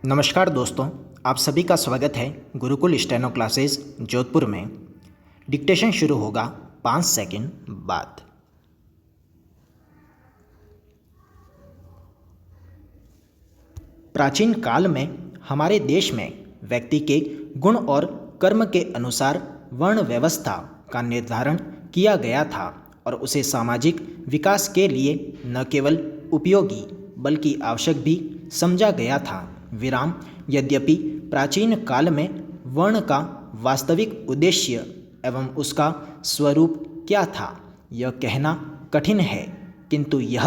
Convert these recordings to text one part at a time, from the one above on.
नमस्कार दोस्तों, आप सभी का स्वागत है गुरुकुल स्टेनो क्लासेस जोधपुर में। डिक्टेशन शुरू होगा 5 सेकंड बाद। प्राचीन काल में हमारे देश में व्यक्ति के गुण और कर्म के अनुसार वर्ण व्यवस्था का निर्धारण किया गया था और उसे सामाजिक विकास के लिए न केवल उपयोगी बल्कि आवश्यक भी समझा गया था। विराम। यद्यपि प्राचीन काल में वर्ण का वास्तविक उद्देश्य एवं उसका स्वरूप क्या था यह कहना कठिन है, किंतु यह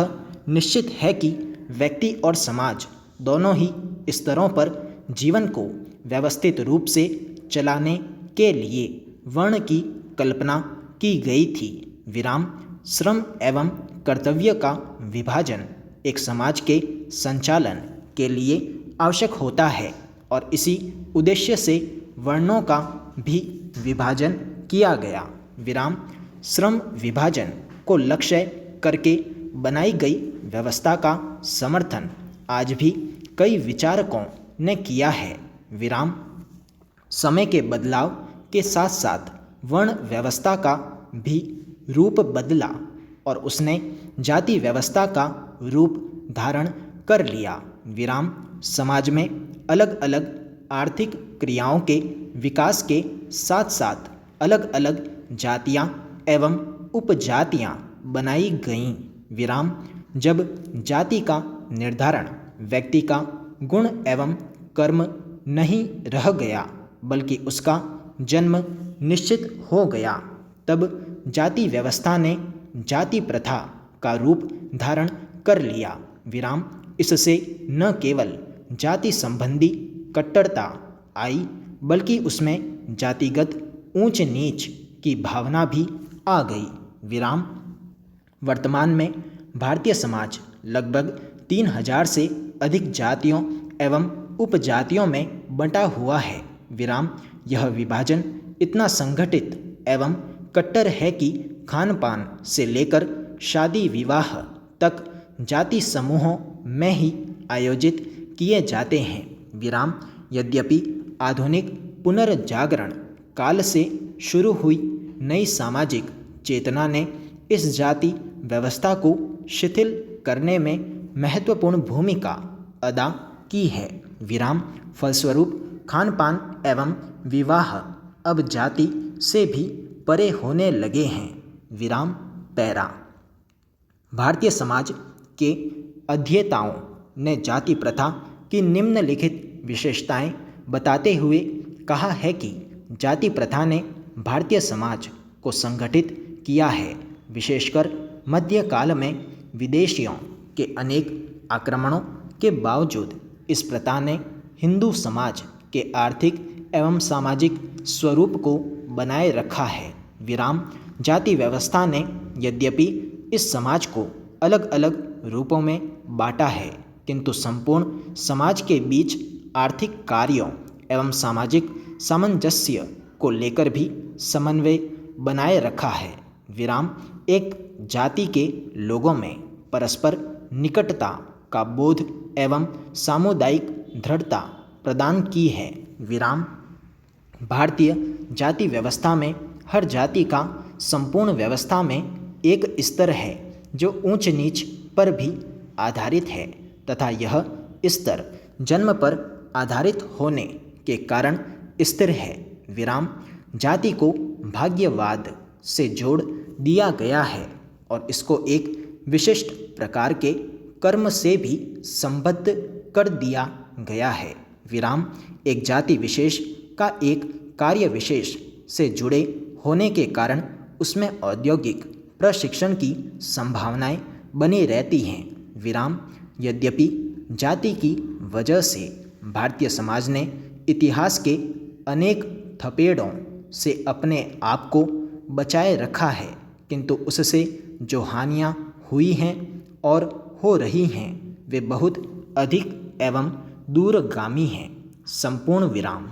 निश्चित है कि व्यक्ति और समाज दोनों ही स्तरों पर जीवन को व्यवस्थित रूप से चलाने के लिए वर्ण की कल्पना की गई थी। विराम। श्रम एवं कर्तव्य का विभाजन एक समाज के संचालन के लिए आवश्यक होता है और इसी उद्देश्य से वर्णों का भी विभाजन किया गया। विराम। श्रम विभाजन को लक्ष्य करके बनाई गई व्यवस्था का समर्थन आज भी कई विचारकों ने किया है। विराम। समय के बदलाव के साथ साथ वर्ण व्यवस्था का भी रूप बदला और उसने जाति व्यवस्था का रूप धारण कर लिया। विराम। समाज में अलग अलग आर्थिक क्रियाओं के विकास के साथ साथ अलग अलग जातियां एवं उपजातियां बनाई गईं। विराम। जब जाति का निर्धारण व्यक्ति का गुण एवं कर्म नहीं रह गया बल्कि उसका जन्म निश्चित हो गया, तब जाति व्यवस्था ने जाति प्रथा का रूप धारण कर लिया। विराम। इससे न केवल जाति संबंधी कट्टरता आई बल्कि उसमें जातिगत ऊंच नीच की भावना भी आ गई। विराम। वर्तमान में भारतीय समाज लगभग 3000 से अधिक जातियों एवं उपजातियों में बंटा हुआ है। विराम। यह विभाजन इतना संगठित एवं कट्टर है कि खान पान से लेकर शादी विवाह तक जाति समूहों में ही आयोजित किए जाते हैं। विराम। यद्यपि आधुनिक पुनर्जागरण काल से शुरू हुई नई सामाजिक चेतना ने इस जाति व्यवस्था को शिथिल करने में महत्वपूर्ण भूमिका अदा की है। विराम। फलस्वरूप खान पान एवं विवाह अब जाति से भी परे होने लगे हैं। विराम। पैरा। भारतीय समाज के अध्येताओं ने जाति प्रथा की निम्नलिखित विशेषताएं बताते हुए कहा है कि जाति प्रथा ने भारतीय समाज को संगठित किया है। विशेषकर मध्यकाल में विदेशियों के अनेक आक्रमणों के बावजूद इस प्रथा ने हिंदू समाज के आर्थिक एवं सामाजिक स्वरूप को बनाए रखा है। विराम। जाति व्यवस्था ने यद्यपि इस समाज को अलग अलग रूपों में बांटा है, किंतु संपूर्ण समाज के बीच आर्थिक कार्यों एवं सामाजिक सामंजस्य को लेकर भी समन्वय बनाए रखा है। विराम। एक जाति के लोगों में परस्पर निकटता का बोध एवं सामुदायिक दृढ़ता प्रदान की है। विराम। भारतीय जाति व्यवस्था में हर जाति का संपूर्ण व्यवस्था में एक स्तर है जो ऊंच नीच पर भी आधारित है तथा यह स्तर जन्म पर आधारित होने के कारण स्थिर है। विराम। जाति को भाग्यवाद से जोड़ दिया गया है और इसको एक विशिष्ट प्रकार के कर्म से भी संबद्ध कर दिया गया है। विराम। एक जाति विशेष का एक कार्य विशेष से जुड़े होने के कारण उसमें औद्योगिक प्रशिक्षण की संभावनाएं बनी रहती हैं। विराम। यद्यपि जाति की वजह से भारतीय समाज ने इतिहास के अनेक थपेड़ों से अपने आप को बचाए रखा है, किंतु उससे जो हानियां हुई हैं और हो रही हैं वे बहुत अधिक एवं दूरगामी हैं। संपूर्ण विराम।